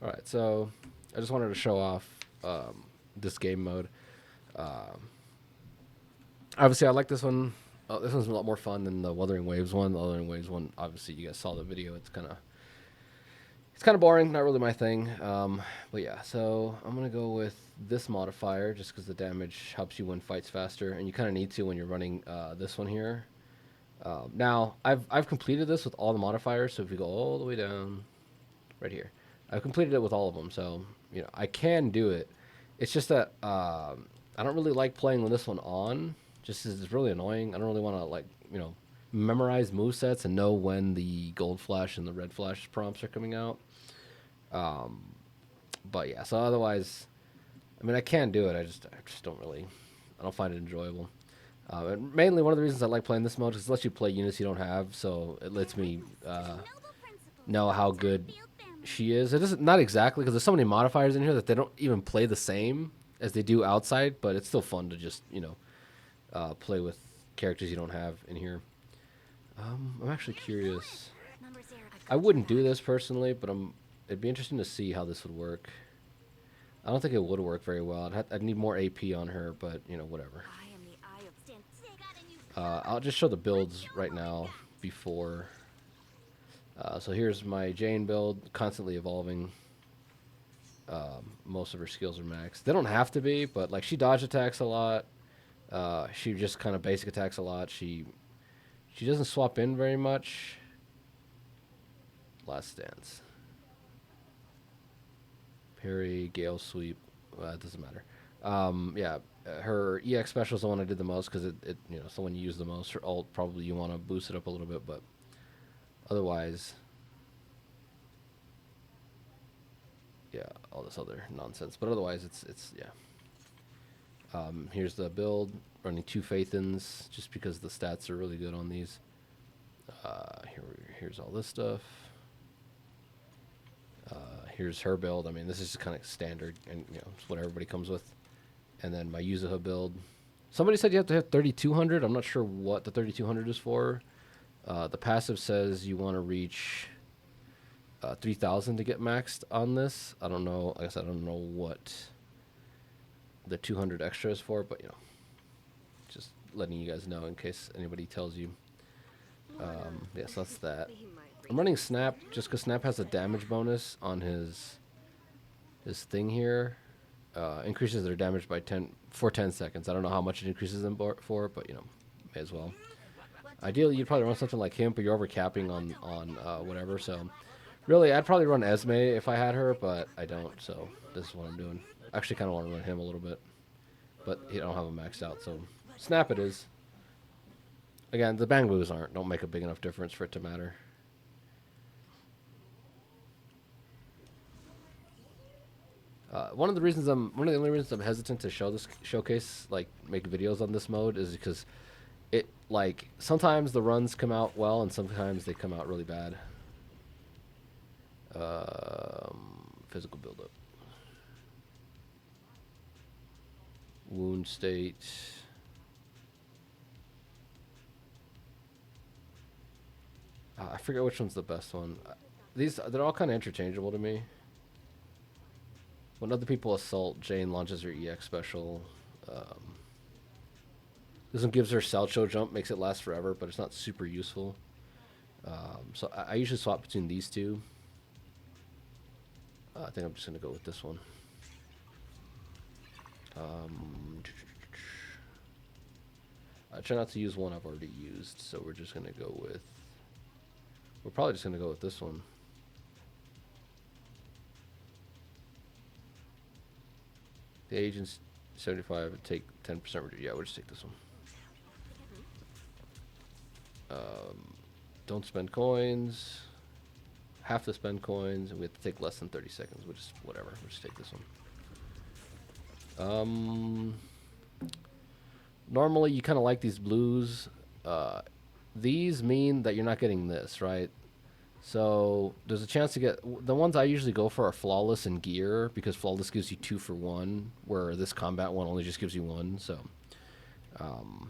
All right, so I just wanted to show off this game mode. Obviously, I like this one. This one's a lot more fun than the Wuthering Waves one. The Wuthering Waves one, obviously, you guys saw the video. It's kind of boring. Not really my thing. But yeah, so I'm gonna go with this modifier just because the damage helps you win fights faster, and you kind of need to when you're running this one here. Now, I've completed this with all the modifiers. So if you go all the way down, right here, I've completed it with all of them. So I can do it. It's just that I don't really like playing with this one on. Just 'cause it's really annoying. I don't really want to memorize movesets and know when the gold flash and the red flash prompts are coming out. But yeah, so otherwise, I mean, I can do it. I just don't really, I don't find it enjoyable. And mainly one of the reasons I like playing this mode is it lets you play units you don't have, so it lets me know how good she is. It isn't not exactly because there's so many modifiers in here that they don't even play the same as they do outside, but it's still fun to just play with characters you don't have in here. I'm actually curious. I wouldn't do this personally, but it'd be interesting to see how this would work. I don't think it would work very well. I'd need more AP on her, but whatever. I'll just show the builds right now before. So here's my Jane build, constantly evolving. Most of her skills are maxed. They don't have to be, but like she dodge attacks a lot. She just kind of basic attacks a lot. She doesn't swap in very much. Last Dance. Parry, Gale Sweep. It doesn't matter. Yeah, her EX special is the one I did the most because it's the one you use the most. Her ult, probably you want to boost it up a little bit, but otherwise, yeah, all this other nonsense. But otherwise, it's yeah. Here's the build, running 2 Faithins, just because the stats are really good on these. Here's all this stuff. Here's her build. I mean, this is just kind of standard, and it's what everybody comes with. And then my Yuzuha build. Somebody said you have to hit 3,200. I'm not sure what the 3,200 is for. The passive says you want to reach 3,000 to get maxed on this. I don't know. Like I said, I don't know what the 200 extra is for, but just letting you guys know in case anybody tells you. Yes, that's that. I'm running Snap just because Snap has a damage bonus on his thing here. Increases their damage by 10 seconds. I don't know how much it increases them for, but may as well. Ideally, you'd probably run something like him, but you're overcapping on whatever. So, really, I'd probably run Esme if I had her, but I don't. So this is what I'm doing. I actually kind of want to run him a little bit, but I don't have him maxed out. So Snap it is. Again, the bang boos don't make a big enough difference for it to matter. One of the only reasons I'm hesitant to show this showcase, like make videos on this mode, is because it sometimes the runs come out well and sometimes they come out really bad. Physical buildup, wound state. I forget which one's the best one. They're all kind of interchangeable to me. When other people assault, Jane launches her EX special. This one gives her Salcho jump, makes it last forever, but it's not super useful. So I usually swap between these two. I think I'm just going to go with this one. I try not to use one I've already used, so we're just going to go with... We're probably just going to go with this one. The agent's 75, take 10%. Yeah, we'll just take this one. Don't spend coins. Have to spend coins, and we have to take less than 30 seconds. We'll just, whatever. We'll just take this one. Normally, you kind of like these blues. These mean that you're not getting this, right? So there's a chance to get... The ones I usually go for are Flawless and Gear, because Flawless gives you 2 for 1, where this Combat one only just gives you 1, so... and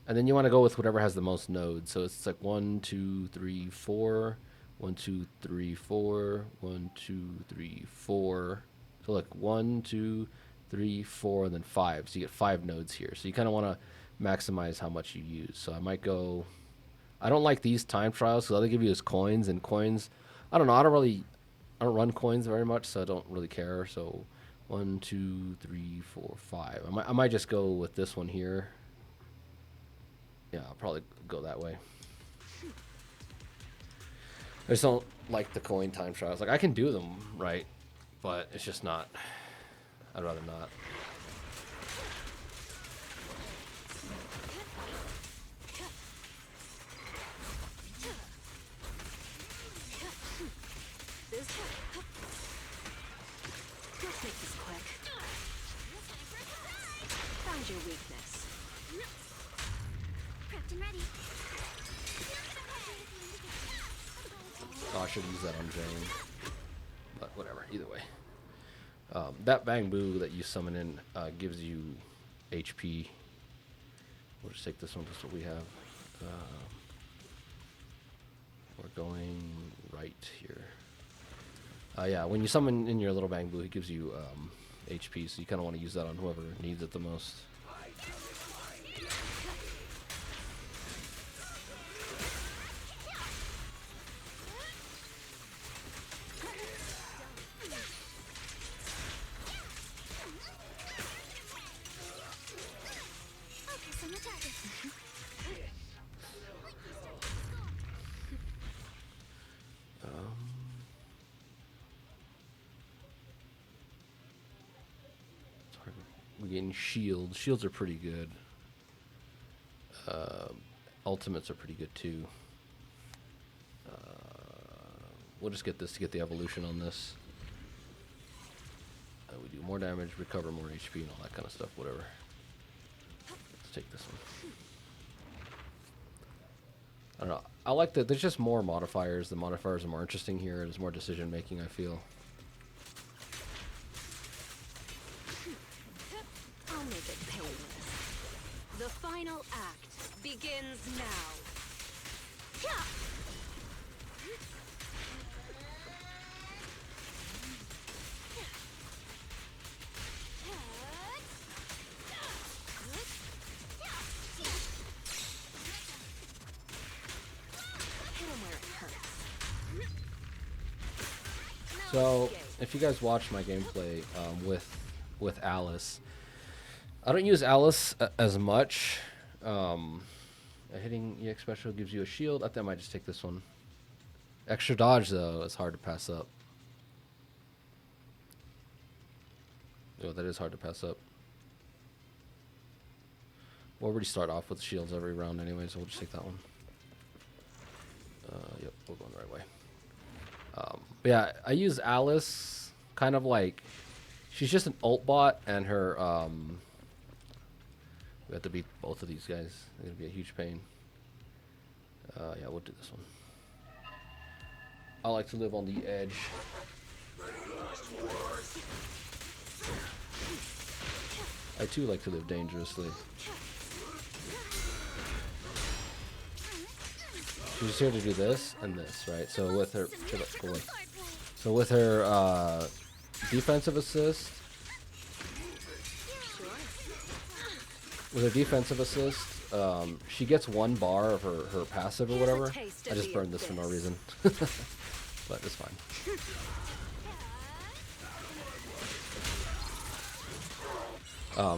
then you want to go with whatever has the most nodes. So it's like 1, 2, 3, 4. 1, 2, 3, 4. 1, 2, 3, 4. So look, 1, 2, 3, 4, and then 5. So you get 5 nodes here. So you kind of want to maximize how much you use. So I might go. I don't like these time trials because all they give you is coins, and coins. I don't know. I don't run coins very much, so I don't really care. So 1, 2, 3, 4, 5. I might just go with this one here. Yeah, I'll probably go that way. I just don't like the coin time trials. Like, I can do them, right? But it's just not. I'd rather not. Let's make this quick. Found your weakness. Prepped and ready. Oh, I should use that on Jane. But whatever, either way. That Bang Boo that you summon in gives you HP. We'll just take this one, just what we have. We're going right here. Yeah, when you summon in your little Bang Boo, it gives you HP, so you kind of want to use that on whoever needs it the most. We're getting shields. Shields are pretty good. Ultimates are pretty good too. We'll just get this to get the evolution on this. We do more damage, recover more HP, and all that kind of stuff. Whatever. Let's take this one. I don't know. I like that. There's just more modifiers. The modifiers are more interesting here. There's more decision making, I feel. I'll make it painless. The final act begins now. So, if you guys watch my gameplay with Alice, I don't use Alice as much. A hitting EX special gives you a shield. I think I might just take this one. Extra dodge, though, is hard to pass up. Oh, that is hard to pass up. We'll already start off with shields every round anyway, so we'll just take that one. Yep, we're going the right way. But yeah, I use Alice kind of like, she's just an ult bot, and her, we have to beat both of these guys. It's going to be a huge pain. Yeah, we'll do this one. I like to live on the edge. I too like to live dangerously. She's here to do this and this, right? So with her, so with her defensive assist, she gets 1 bar of her passive or whatever. I just burned this for no reason, but it's fine.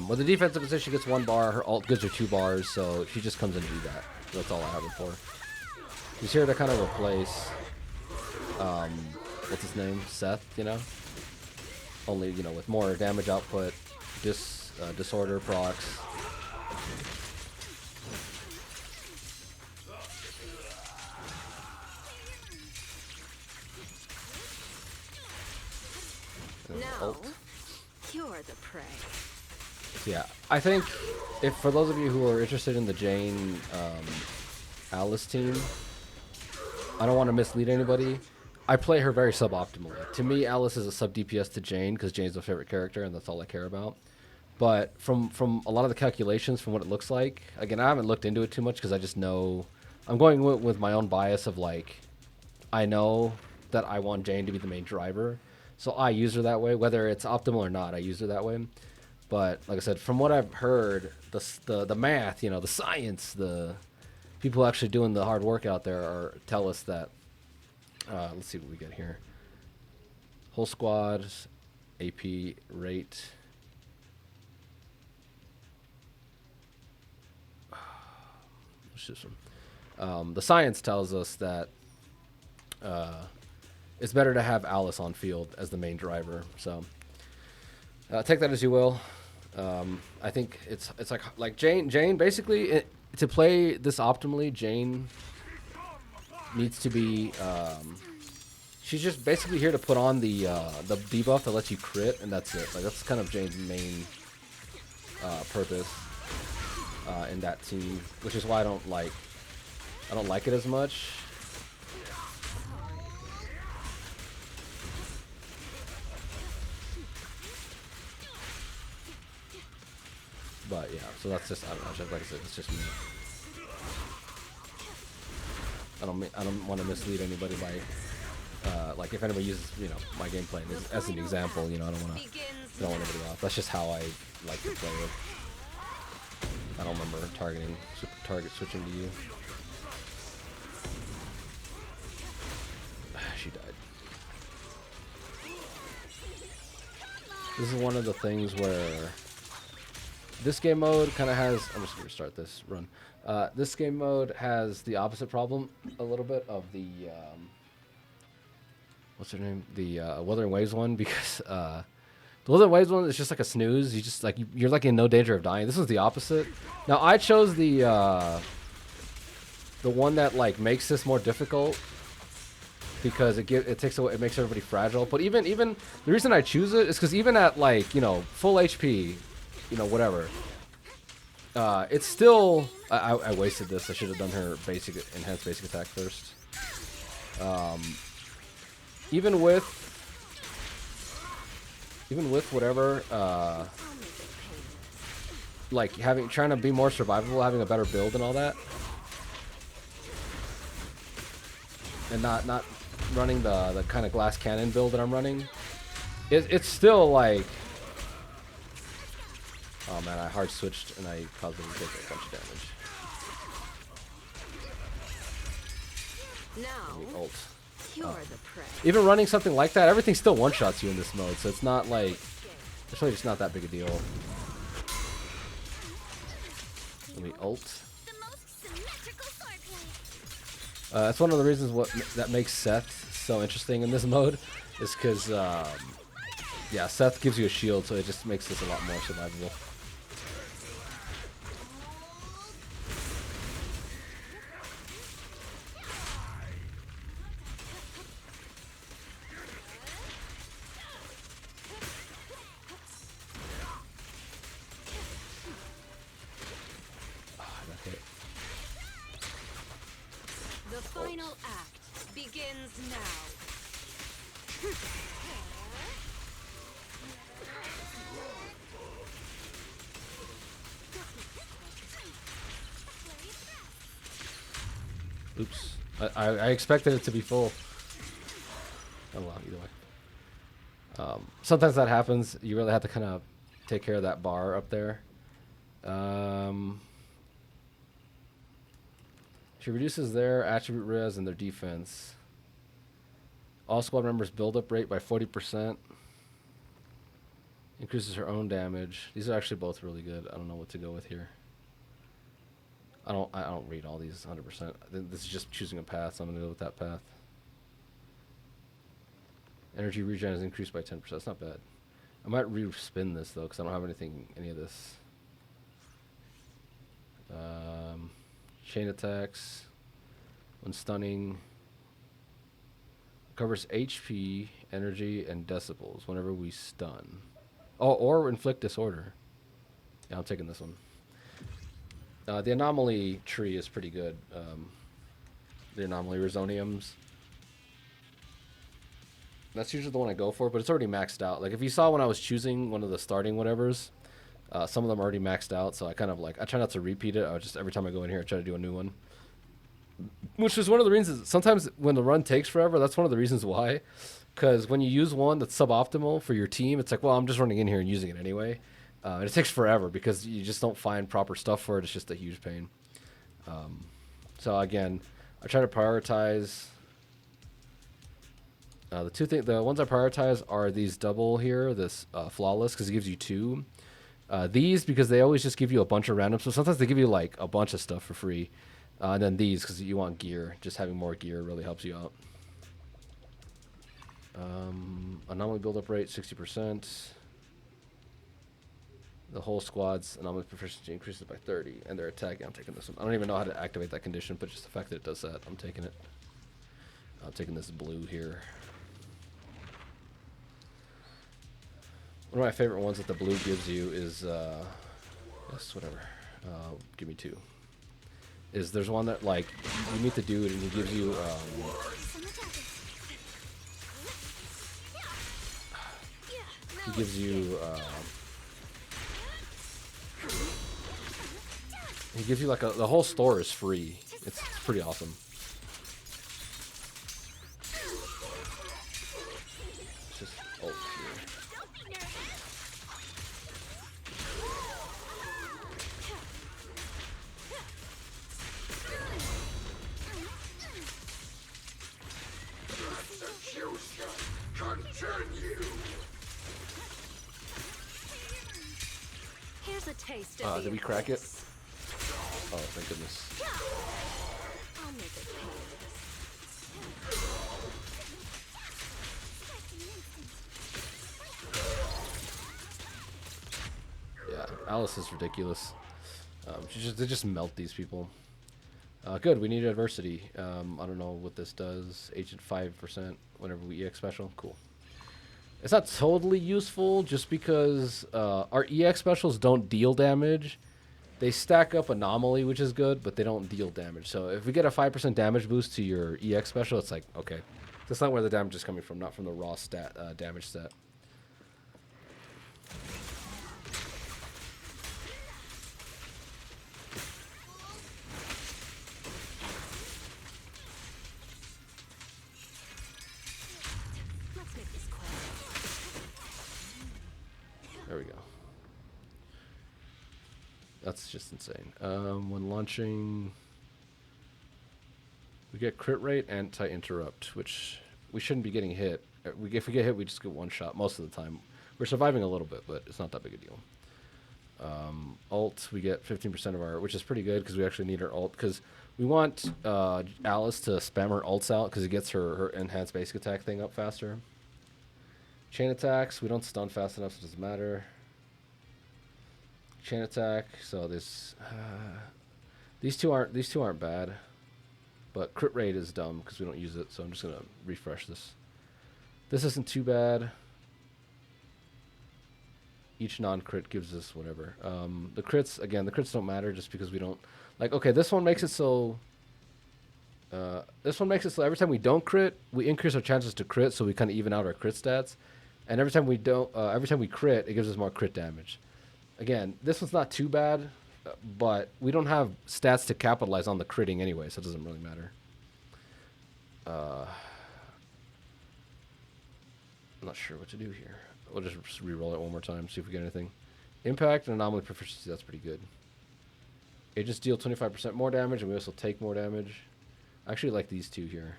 With the defensive assist, she gets 1 bar. Her ult gives her 2 bars, so she just comes in to do that. That's all I have her for. She's here to kind of replace, what's his name? Seth, you know? Only, you know, with more damage output, disorder procs. Now, you're the prey. Yeah, I think if for those of you who are interested in the Jane Alice team, I don't want to mislead anybody. I play her very suboptimally. To me, Alice is a sub DPS to Jane because Jane's my favorite character and that's all I care about. But from a lot of the calculations, from what it looks like, again, I haven't looked into it too much because I just know I'm going with my own bias of like I know that I want Jane to be the main driver, so I use her that way. Whether it's optimal or not, I use her that way. But like I said, from what I've heard, the math, the science, the people actually doing the hard work out there tell us that. Let's see what we get here. Whole squad, AP rate. What's this one? The science tells us that it's better to have Alice on field as the main driver. So take that as you will. I think it's like Jane basically to play this optimally. Jane needs to be. She's just basically here to put on the debuff that lets you crit, and that's it. Like that's kind of Jane's main purpose in that team, which is why I don't like it as much. But yeah, so that's just, I don't know, just like I said, it's just me. I don't want to mislead anybody by like if anybody uses my gameplay as an example, I don't want anybody off. That's just how I like to play it. I don't remember target switching to you. She died. This is one of the things where this game mode kind of has. I'm just gonna restart this run. This game mode has the opposite problem a little bit of the what's her name? The Wuthering Waves one, because the Wuthering Waves one is just like a snooze. You just you're like in no danger of dying. This is the opposite. Now I chose the one that like makes this more difficult because it makes everybody fragile. But even the reason I choose it is because even at like full HP, whatever. It's still. I wasted this. I should have done her enhanced basic attack first. Even with whatever, like trying to be more survivable, having a better build and all that, and not running the kind of glass cannon build that I'm running. It's still like. Oh man, I hard switched and I caused them to take a bunch of damage. Now, Ult. you're the prey. Even running something like that, everything still one-shots you in this mode, so it's not like... It's really just not that big a deal. Let me ult. That's one of the reasons that makes Seth so interesting in this mode, is because, yeah, Seth gives you a shield, so it just makes this a lot more survivable. The final act begins now. Oops. I expected it to be full. Oh well, either way. Sometimes that happens. You really have to kind of take care of that bar up there. She reduces their attribute res and their defense. All squad members build up rate by 40%. Increases her own damage. These are actually both really good. I don't know what to go with here. I don't read all these 100%. This is just choosing a path, so I'm gonna go with that path. Energy regen is increased by 10%. That's not bad. I might re-spin this though, because I don't have any of this. Chain attacks. When stunning. Covers HP, energy, and decibels whenever we stun. Oh, or inflict disorder. Yeah, I'm taking this one. The anomaly tree is pretty good. The anomaly resoniums. That's usually the one I go for, but it's already maxed out. Like if you saw when I was choosing one of the starting whatevers, some of them are already maxed out, so I kind of I try not to repeat it. I just every time I go in here I try to do a new one. Which is one of the reasons, sometimes when the run takes forever, that's one of the reasons why. Because when you use one that's suboptimal for your team, it's like, well, I'm just running in here and using it anyway. And it takes forever because you just don't find proper stuff for it. It's just a huge pain. So again, I try to prioritize. The ones I prioritize are these double here, this flawless, because it gives you 2. These, because they always just give you a bunch of random stuff. Sometimes they give you like a bunch of stuff for free. And then these, because you want gear. Just having more gear really helps you out. Anomaly build-up rate, 60%. The whole squad's anomaly proficiency increases by 30. And their attack, yeah, I'm taking this one. I don't even know how to activate that condition, but just the fact that it does that, I'm taking it. I'm taking this blue here. One of my favorite ones that the blue gives you is, yes, whatever. Give me 2. There's one that, like, you meet the dude and he gives you, like the whole store is free. It's pretty awesome. It's just ult here. Here's a taste of Did we crack it? Oh, thank goodness. I'll make it painless. Yeah, Alice is ridiculous. They just melt these people. Good, we need adversity. I don't know what this does. Agent 5% whenever we EX special. Cool. It's not totally useful just because our EX specials don't deal damage. They stack up anomaly, which is good, but they don't deal damage. So if we get a 5% damage boost to your EX special, it's like, okay. That's not where the damage is coming from, not from the raw stat damage stat. Let's make this quick. There we go. That's just insane. When launching, we get crit rate, anti-interrupt, which we shouldn't be getting hit. If we get hit, we just get one shot most of the time. We're surviving a little bit, but it's not that big a deal. Ult, we get 15% of our, which is pretty good because we actually need our ult. Because we want Alice to spam her ults out because it gets her enhanced basic attack thing up faster. Chain attacks, we don't stun fast enough, so it doesn't matter. Chain attack, so this these two aren't bad, but crit rate is dumb because we don't use it. So I'm just gonna refresh this. This isn't too bad. Each non-crit gives us whatever. The crits don't matter just because we don't like. Okay, this one makes it so. This one makes it so every time we don't crit, we increase our chances to crit, so we kind of even out our crit stats. And every time we crit, it gives us more crit damage. Again, this one's not too bad, but we don't have stats to capitalize on the critting anyway, so it doesn't really matter. I'm not sure what to do here. We'll just re-roll it one more time, see if we get anything. Impact and anomaly proficiency, that's pretty good. Agents deal 25% more damage, and we also take more damage. I actually like these two here.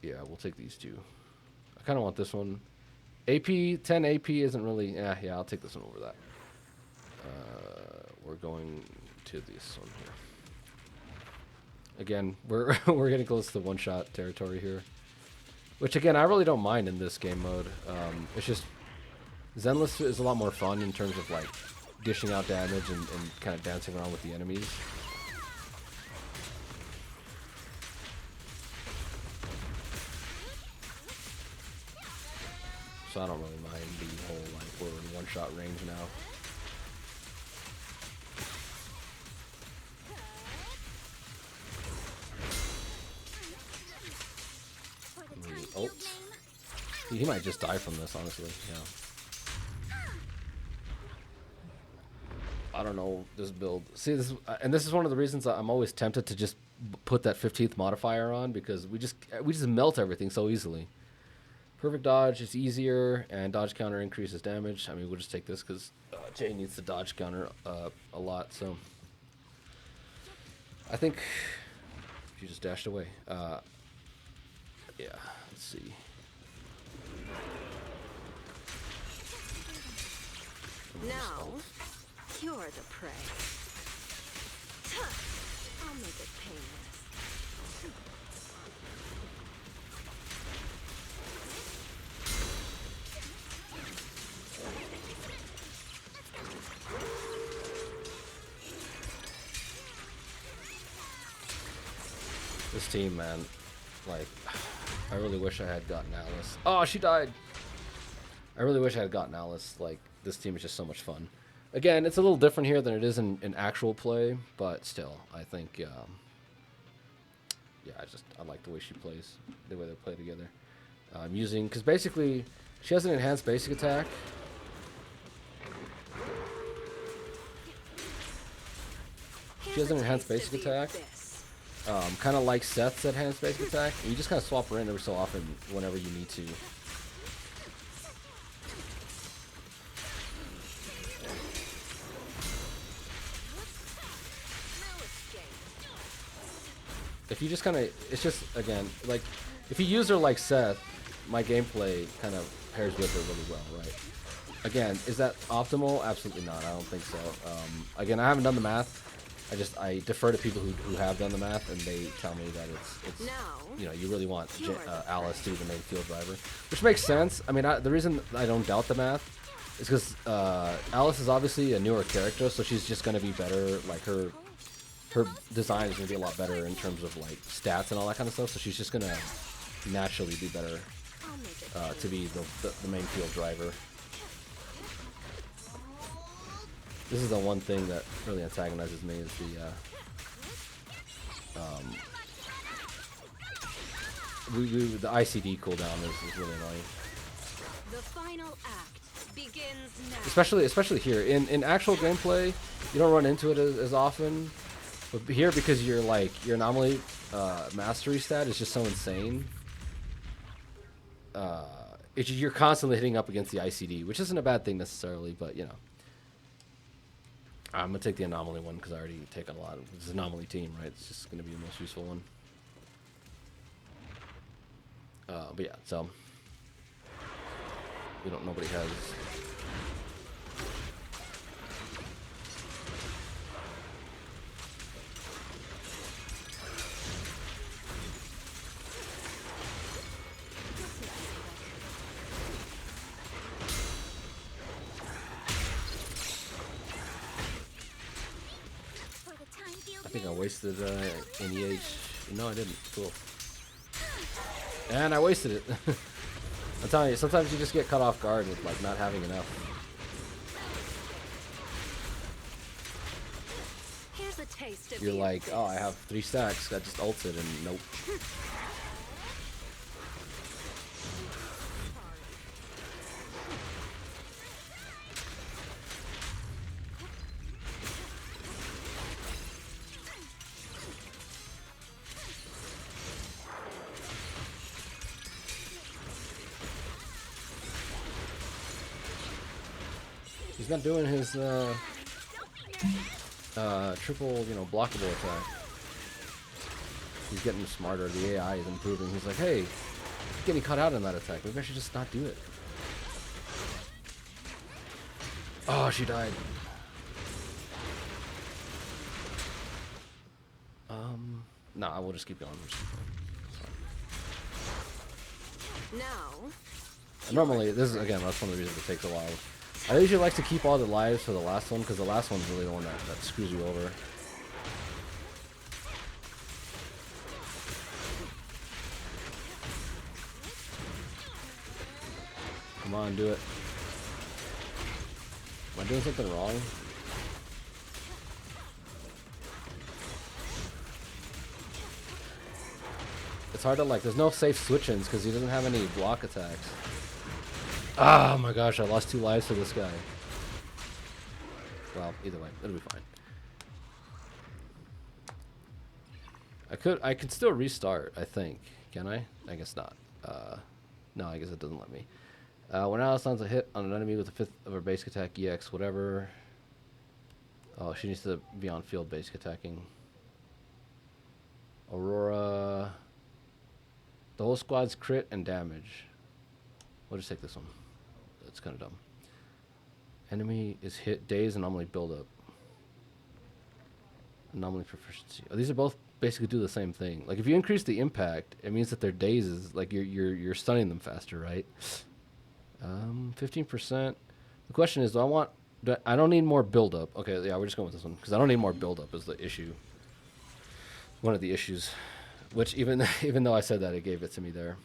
Yeah, we'll take these two. I kind of want this one. 10 AP isn't really... yeah, I'll take this one over that. We're going to this one here. Again, we're getting close to one-shot territory here. Which, again, I really don't mind in this game mode. It's just... Zenless is a lot more fun in terms of, like, dishing out damage and kind of dancing around with the enemies. So I don't really mind the whole, like, we're in one-shot range now. Ult. He might just die from this, honestly. Yeah. don't know this build. See this, and this is one of the reasons I'm always tempted to just put that 15th modifier on, because we just melt everything so easily. Perfect dodge is easier, and dodge counter increases damage. I mean, we'll just take this because Jay needs the dodge counter a lot. So I think she just dashed away. Yeah, let's see. Now, you're the prey. I'll make it painless. This team, man, like, I really wish I had gotten Alice. Oh, she died. I really wish I had gotten Alice. Like, this team is just so much fun. Again, it's a little different here than it is in actual play, but still, I think, yeah, I like the way she plays, the way they play together. I'm using, because basically, she has an enhanced basic attack. She has an enhanced basic attack. Kind of like Seth's enhanced basic attack. And you just kind of swap her in every so often whenever you need to. If you just kind of, it's just, again, like, if you use her like Seth, my gameplay kind of pairs with her really well, right? Again, is that optimal? Absolutely not. I don't think so. Again, I haven't done the math. I defer to people who have done the math, and they tell me that it's you know, you really want Alice to be the main field driver, which makes sense. I mean, the reason I don't doubt the math is because Alice is obviously a newer character, so she's just going to be better. Like, her design is going to be a lot better in terms of, like, stats and all that kind of stuff, so she's just going to naturally be better to be the main field driver. This is the one thing that really antagonizes me, is the ICD cooldown is really annoying. The final act begins now. Especially here in actual gameplay, you don't run into it as often, but here, because your anomaly mastery stat is just so insane. You're constantly hitting up against the ICD, which isn't a bad thing necessarily, but you know. I'm going to take the anomaly one because I already taken a lot of... It's an anomaly team, right? It's just going to be the most useful one. But yeah, so... Nobody has... I think I wasted NEH. No, I didn't. Cool. And I wasted it. I'm telling you, sometimes you just get caught off guard with, like, not having enough. Here's a taste of You're like, oh, I have 3 stacks. I just ulted, and nope. He's not doing his triple, blockable attack. He's getting smarter. The AI is improving. He's like, hey, getting caught out in that attack. Maybe I should just not do it. Oh, she died. Nah, we'll just keep going. Now. And normally, this is, again, that's one of the reasons it takes a while. I usually like to keep all the lives for the last one, because the last one's really the one that screws you over. Come on, do it. Am I doing something wrong? It's hard to, like, there's no safe switch-ins because he doesn't have any block attacks. Oh my gosh, I lost 2 lives to this guy. Well, either way, it'll be fine. I could still restart, I think. Can I? I guess not. No, I guess it doesn't let me. When Alice lands a hit on an enemy with a fifth of her basic attack, EX, whatever. Oh, she needs to be on field basic attacking. Aurora. The whole squad's crit and damage. We'll just take this one. That's kind of dumb. Enemy is hit, daze, anomaly buildup. Anomaly proficiency. Oh, these are both basically do the same thing. Like if you increase the impact, it means that their dazes, like you're stunning them faster, right? 15%. The question is, I don't need more buildup. Okay, yeah, we're just going with this one because I don't need more buildup is the issue. One of the issues, which even though I said that, it gave it to me there.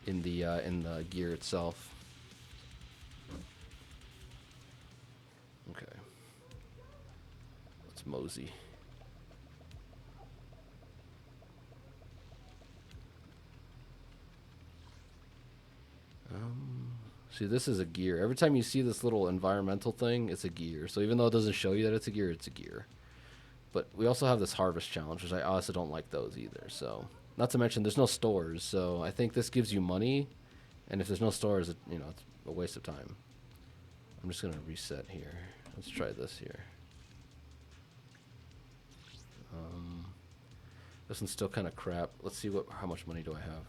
In the gear itself. Okay. Let's mosey. See, this is a gear. Every time you see this little environmental thing, it's a gear. So even though it doesn't show you that it's a gear, it's a gear. But we also have this harvest challenge, which I also don't like those either. So, not to mention, there's no stores. So I think this gives you money, and if there's no stores, it's a waste of time. I'm just gonna reset here. Let's try this here. This one's still kind of crap. Let's see how much money do I have.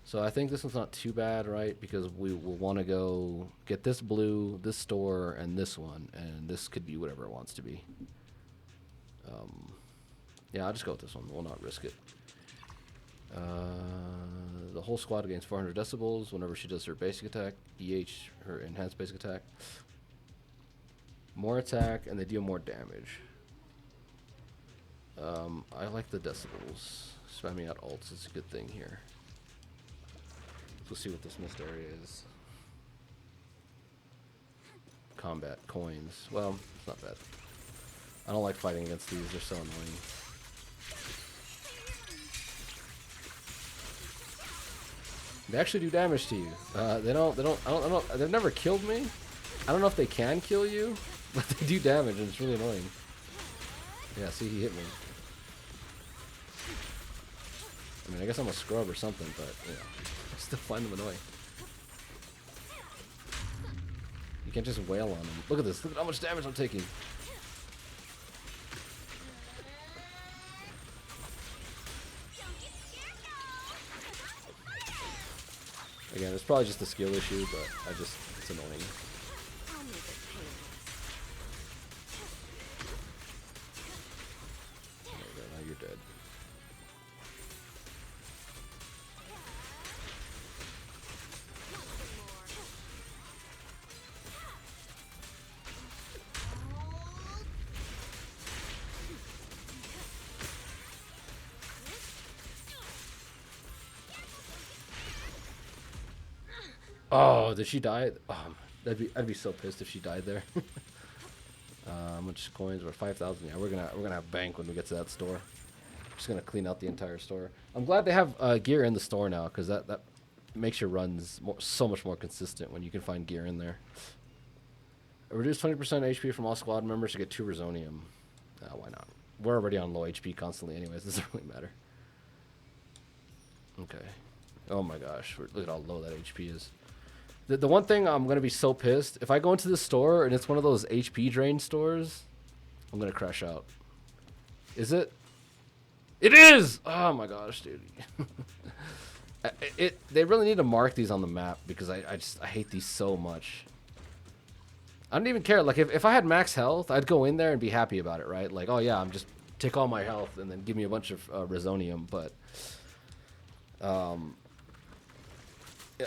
So I think this one's not too bad, right? Because we will want to go get this blue, this store, and this one. And this could be whatever it wants to be. Yeah, I'll just go with this one. We'll not risk it. The whole squad gains 400 decibels whenever she does her basic attack. EH, her enhanced basic attack. More attack, and they deal more damage. I like the decibels. Spamming out ults is a good thing here. We'll see what this mist area is. Combat coins. Well, it's not bad. I don't like fighting against these. They're so annoying. They actually do damage to you. They don't. I don't. They've never killed me. I don't know if they can kill you, but they do damage, and it's really annoying. Yeah. See, he hit me. I mean, I guess I'm a scrub or something, but you know. I still find them annoying. You can't just wail on them. Look at this. Look at how much damage I'm taking. Again, it's probably just a skill issue, but it's annoying. There you go, now you're dead. Oh, did she die? Oh, I'd be so pissed if she died there. How much coins? We're 5,000. Yeah, we're gonna have bank when we get to that store. Just gonna clean out the entire store. I'm glad they have gear in the store now, because that makes your runs so much more consistent when you can find gear in there. Reduce 20% HP from all squad members to get 2 Resonium. Why not? We're already on low HP constantly anyways. It doesn't really matter. Okay. Oh my gosh. Look at how low that HP is. The one thing I'm going to be so pissed, if I go into the store and it's one of those HP drain stores, I'm going to crash out. Is it? It is! Oh my gosh, dude. They really need to mark these on the map because I hate these so much. I don't even care. Like, if I had max health, I'd go in there and be happy about it, right? Like, oh yeah, I'm just take all my health and then give me a bunch of Resonium, but...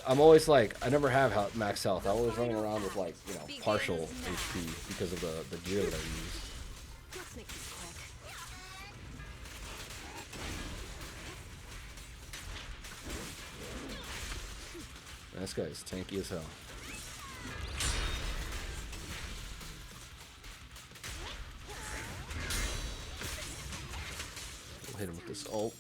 I'm always like, I never have max health. I'm always running around with like, you know, partial HP because of the gear that I use. Let's make this quick. This guy is tanky as hell. We'll hit him with this ult.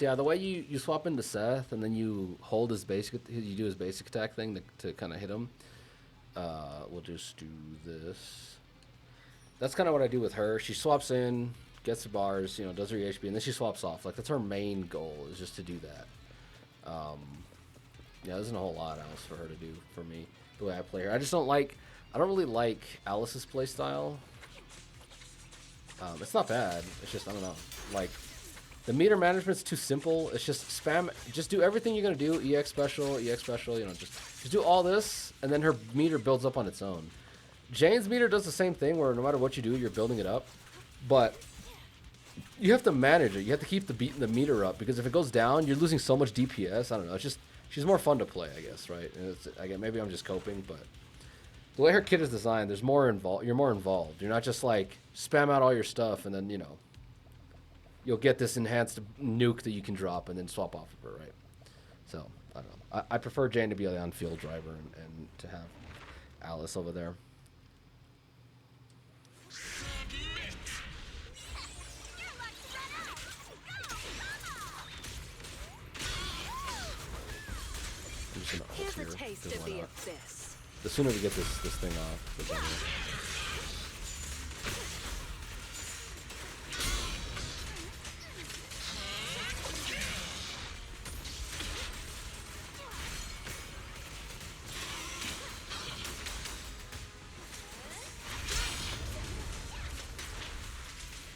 So yeah, the way you swap into Seth and then you hold his basic, you do his basic attack thing to kind of hit him. We'll just do this. That's kind of what I do with her. She swaps in, gets the bars, you know, does her EHP, and then she swaps off. Like, that's her main goal, is just to do that. Yeah, there isn't a whole lot else for her to do for me, the way I play her. I don't really like Alice's playstyle. It's not bad. It's just, I don't know. Like, the meter management's too simple. It's just spam. Just do everything you're going to do. EX special, you know, just do all this, and then her meter builds up on its own. Jane's meter does the same thing, where no matter what you do, you're building it up. But you have to manage it. You have to keep the meter up, because if it goes down, you're losing so much DPS. I don't know. It's just, she's more fun to play, I guess, right? And again, maybe I'm just coping, but the way her kit is designed, there's more involved. You're more involved. You're not just like spam out all your stuff and then, you know, you'll get this enhanced nuke that you can drop and then swap off of her, right? So I don't know. I prefer Jane to be the on-field driver and to have Alice over there. I'm just gonna ult Here's here, a taste 'cause of why the not? abyss. The sooner we get this thing off, the better.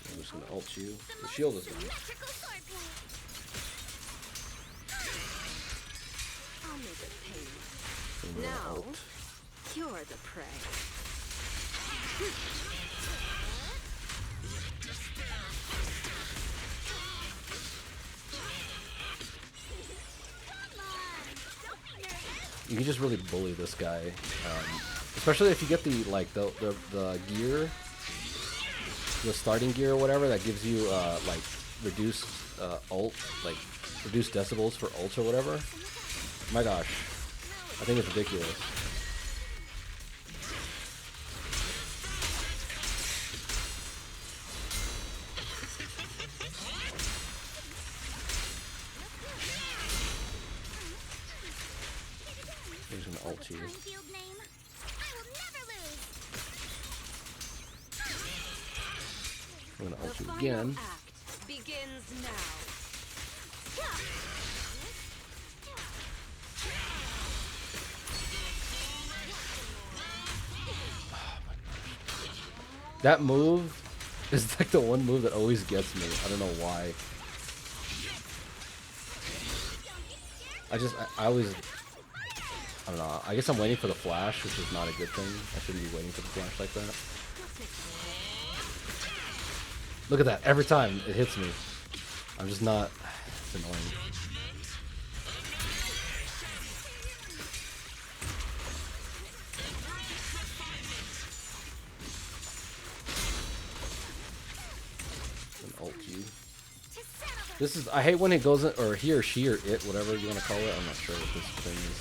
I'm just gonna ult you. The shield is down. I'll make it pain. I'm gonna Now, ult. you're the prey. You can just really bully this guy, especially if you get the like the gear, the starting gear or whatever that gives you like reduced ult, like reduced decibels for ult or whatever. My gosh, I think it's ridiculous. I'm just gonna ult you. I'm gonna ult you again. Act begins now. That move is like the one move that always gets me. I don't know why. I always, I don't know. I guess I'm waiting for the flash, which is not a good thing. I shouldn't be waiting for the flash like that. Look at that. Every time it hits me. I'm just not. It's annoying. Ult you. This is, I hate when it goes in, or he or she or it, whatever you want to call it. I'm not sure what this thing is.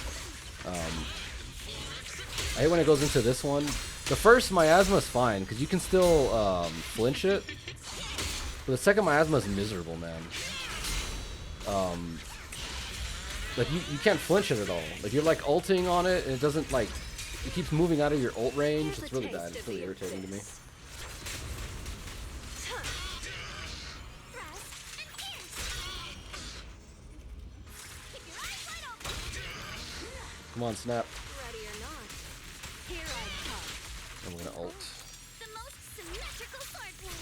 I hate when it goes into this one. The first miasma is fine because you can still flinch it. But the second miasma is miserable, man. Like you can't flinch it at all. Like you're like ulting on it and it doesn't like, it keeps moving out of your ult range. It's really bad. It's really irritating to me. Come on, snap. Ready or not, here I come. I'm gonna ult. The most symmetrical swordplay.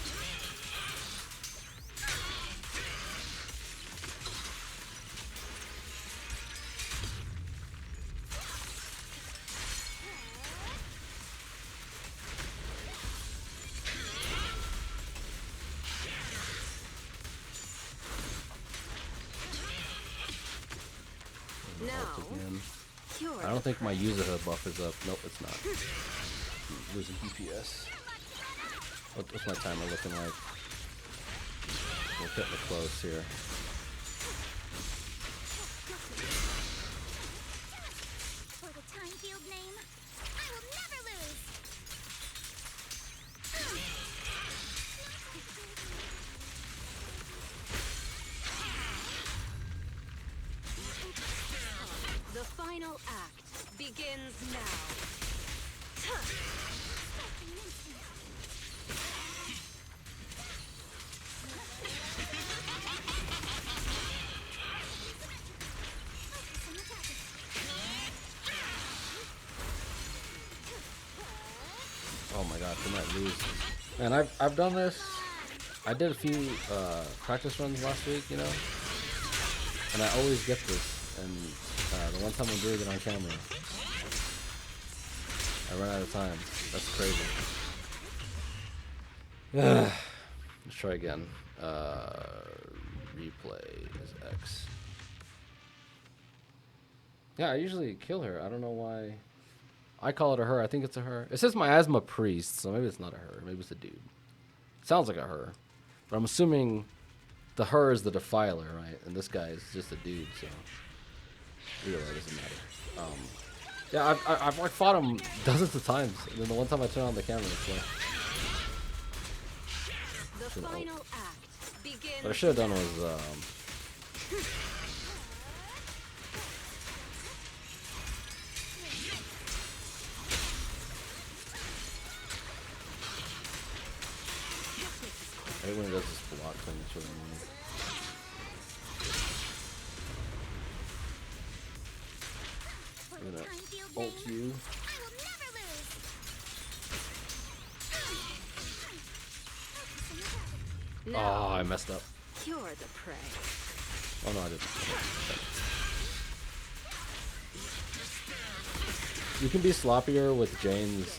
Now, Again. you're I don't think my Yuzuha buff is up. Nope, it's not. I'm losing DPS. What's my timer looking like? We're getting close here. For the time field name, I will never lose. final act begins now. Oh my god, I might lose. Man, I've done this. I did a few practice runs last week, you know, and I always get this. And the one time I'm doing it on camera, I run out of time. That's crazy. Let's try again. Replay is X. Yeah, I usually kill her. I don't know why. I call it a her. I think it's a her. It says miasma priest, so maybe it's not a her. Maybe it's a dude. Sounds like a her. But I'm assuming the her is the defiler, right? And this guy is just a dude, so really it doesn't matter. Yeah, I've like fought him dozens of times, and then the one time I turn on the camera, it's like... The final act begins. What I should have done was... I hate when it does this block thing, it's really annoying. I'm gonna ult you. Oh, I messed up. You're the prey. Oh no, I didn't. You can be sloppier with Jane's,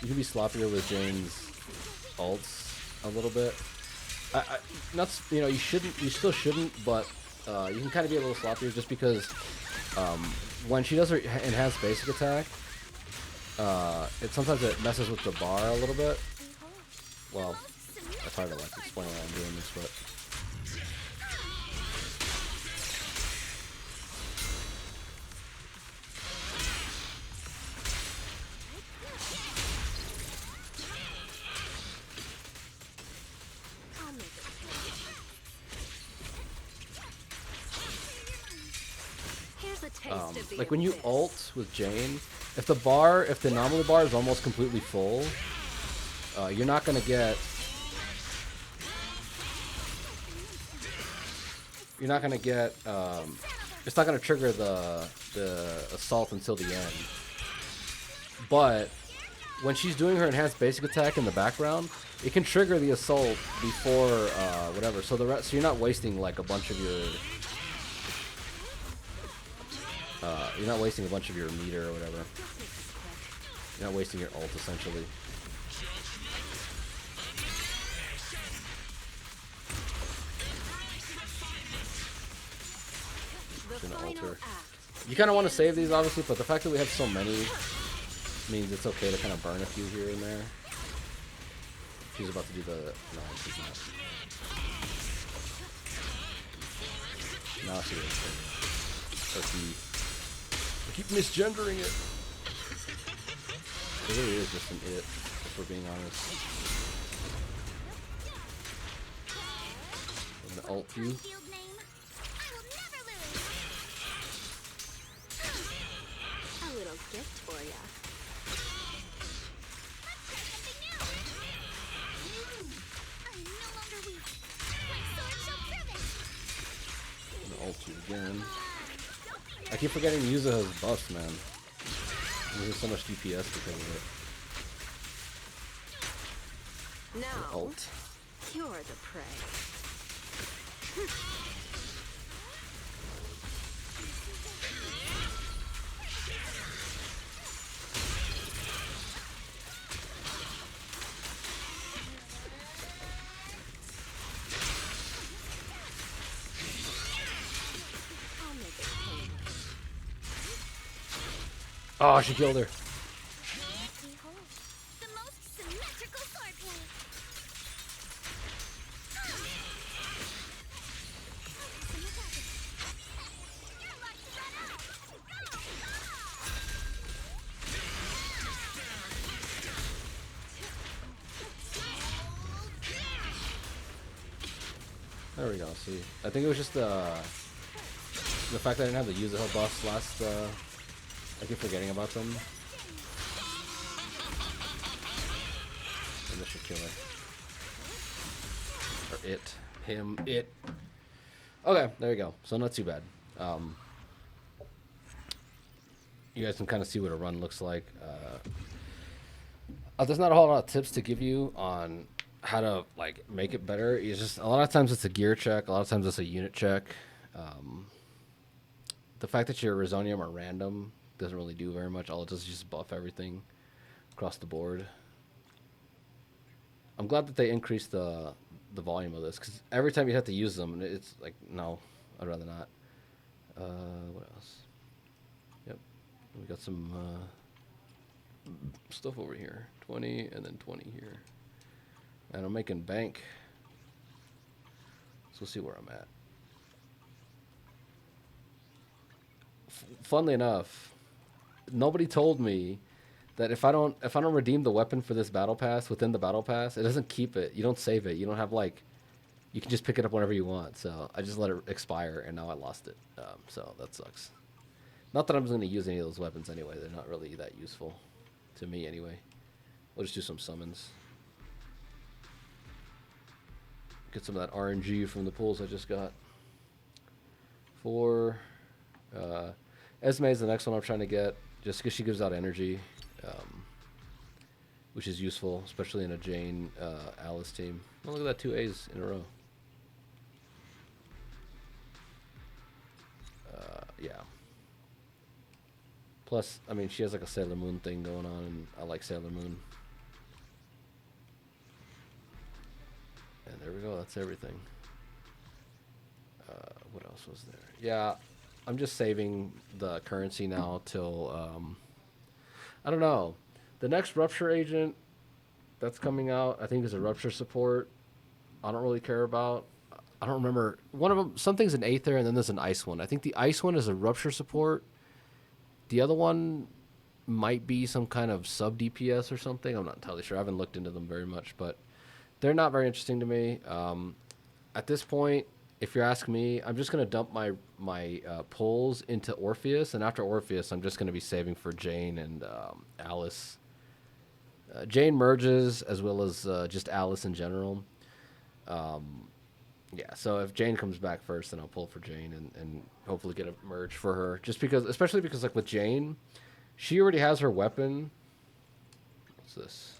you can be sloppier with Jane's ults a little bit. Not, you know, you still shouldn't, but you can kind of be a little sloppier just because when she does her enhanced basic attack, sometimes it messes with the bar a little bit. Well, it's hard to like explain why I'm doing this, but like when you ult with Jane, if the anomaly bar is almost completely full, you're not gonna get it's not gonna trigger the assault until the end. But when she's doing her enhanced basic attack in the background, it can trigger the assault before whatever. So so you're not wasting like a bunch of your meter or whatever. You're not wasting your ult essentially. Alter. You kind of want to save these obviously, but the fact that we have so many means it's okay to kind of burn a few here and there. She's about to do the... No, she's not. No, she is. I keep misgendering it. It really is just an it, if we're being honest. I'm gonna ult you. A little gift for ya. I'm gonna ult you again. I keep forgetting Yuzuha's buffs, man. There's so much DPS because of it. Now, Ult. you're the prey. Oh, she killed her. The most symmetrical swordplay. There we go. See, I think it was just the fact that I didn't have the Yuzuha buffs last. I keep forgetting about them. And this should kill her. Or it. Him. It. Okay, there you go. So not too bad. You guys can kind of see what a run looks like. There's not a whole lot of tips to give you on how to like make it better. It's just a lot of times it's a gear check. A lot of times it's a unit check. The fact that your Resonium are random doesn't really do very much. All it does is just buff everything across the board. I'm glad that they increased the volume of this, because every time you have to use them, it's like, no, I'd rather not. What else? Yep, we got some stuff over here. 20 and then 20 here. And I'm making bank. So we'll see where I'm at. Funnily enough, nobody told me that if I don't redeem the weapon for this battle pass within the battle pass, it doesn't keep it. You don't save it. You don't have like, you can just pick it up whenever you want. So I just let it expire, and now I lost it. So that sucks. Not that I'm going to use any of those weapons anyway. They're not really that useful to me anyway. We'll just do some summons. Get some of that RNG from the pulls I just got. Esme is the next one I'm trying to get, just because she gives out energy, which is useful, especially in a Jane Alice team. Oh, look at that, 2 A's in a row. Yeah. Plus, I mean, she has like a Sailor Moon thing going on, and I like Sailor Moon. And there we go, that's everything. What else was there? Yeah, I'm just saving the currency now till, I don't know. The next Rupture agent that's coming out, I think, is a Rupture support. I don't really care about. I don't remember. One of them, something's an Aether, and then there's an Ice one. I think the Ice one is a Rupture support. The other one might be some kind of sub DPS or something. I'm not entirely sure. I haven't looked into them very much, but they're not very interesting to me. At this point, if you're asking me, I'm just going to dump my pulls into Orpheus, and after Orpheus, I'm just going to be saving for Jane and Alice. Jane merges, as well as just Alice in general. Yeah, so if Jane comes back first, then I'll pull for Jane and hopefully get a merge for her. Just because, especially because, like, with Jane, she already has her weapon. What's this?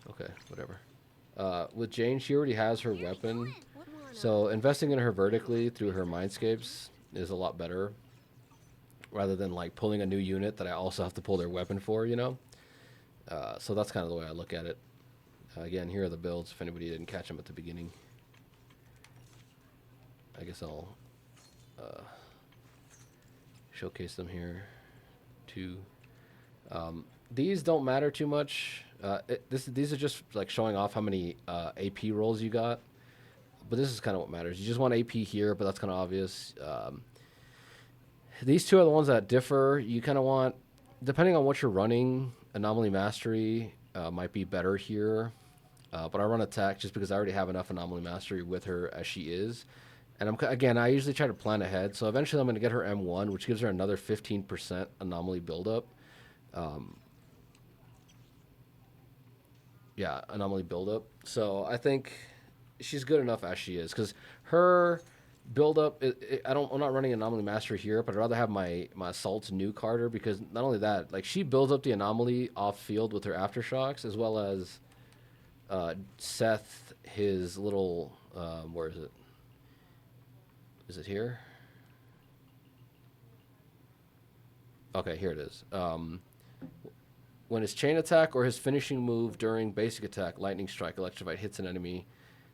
Okay, whatever. With Jane, she already has her weapon. So investing in her vertically through her Mindscapes is a lot better, rather than like pulling a new unit that I also have to pull their weapon for, you know? So that's kind of the way I look at it. Again, here are the builds if anybody didn't catch them at the beginning. I guess I'll showcase them here too. These don't matter too much. These are just like showing off how many AP rolls you got. But this is kind of what matters. You just want AP here, but that's kind of obvious. These two are the ones that differ. You kind of want, depending on what you're running, Anomaly Mastery might be better here. But I run Attack just because I already have enough Anomaly Mastery with her as she is. And again, I usually try to plan ahead. So eventually I'm going to get her M1, which gives her another 15% Anomaly buildup. Yeah, Anomaly buildup. So I think she's good enough as she is, because her buildup, I'm not running Anomaly Mastery here, but I'd rather have my Assault New Carter, because not only that, like, she builds up the Anomaly off field with her Aftershocks, as well as Seth, his little, where is it? Is it here? Okay, here it is. When his chain attack or his finishing move during basic attack, Lightning Strike, Electrify hits an enemy,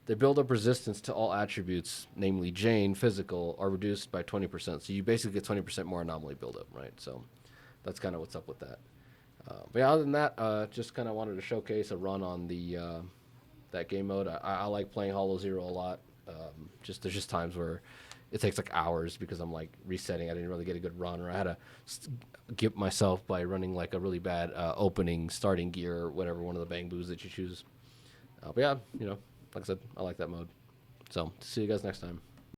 they build up resistance to all attributes, namely Jane, physical, are reduced by 20%. So you basically get 20% more anomaly buildup, right? So that's kind of what's up with that. But yeah, other than that, just kind of wanted to showcase a run on the that game mode. I like playing Hollow Zero a lot. There's just times where it takes like hours because I'm like resetting. I didn't really get a good run, or I had to get myself by running like a really bad opening, starting gear, or whatever, one of the bang boos that you choose. But yeah, you know, like I said, I like that mode. So see you guys next time.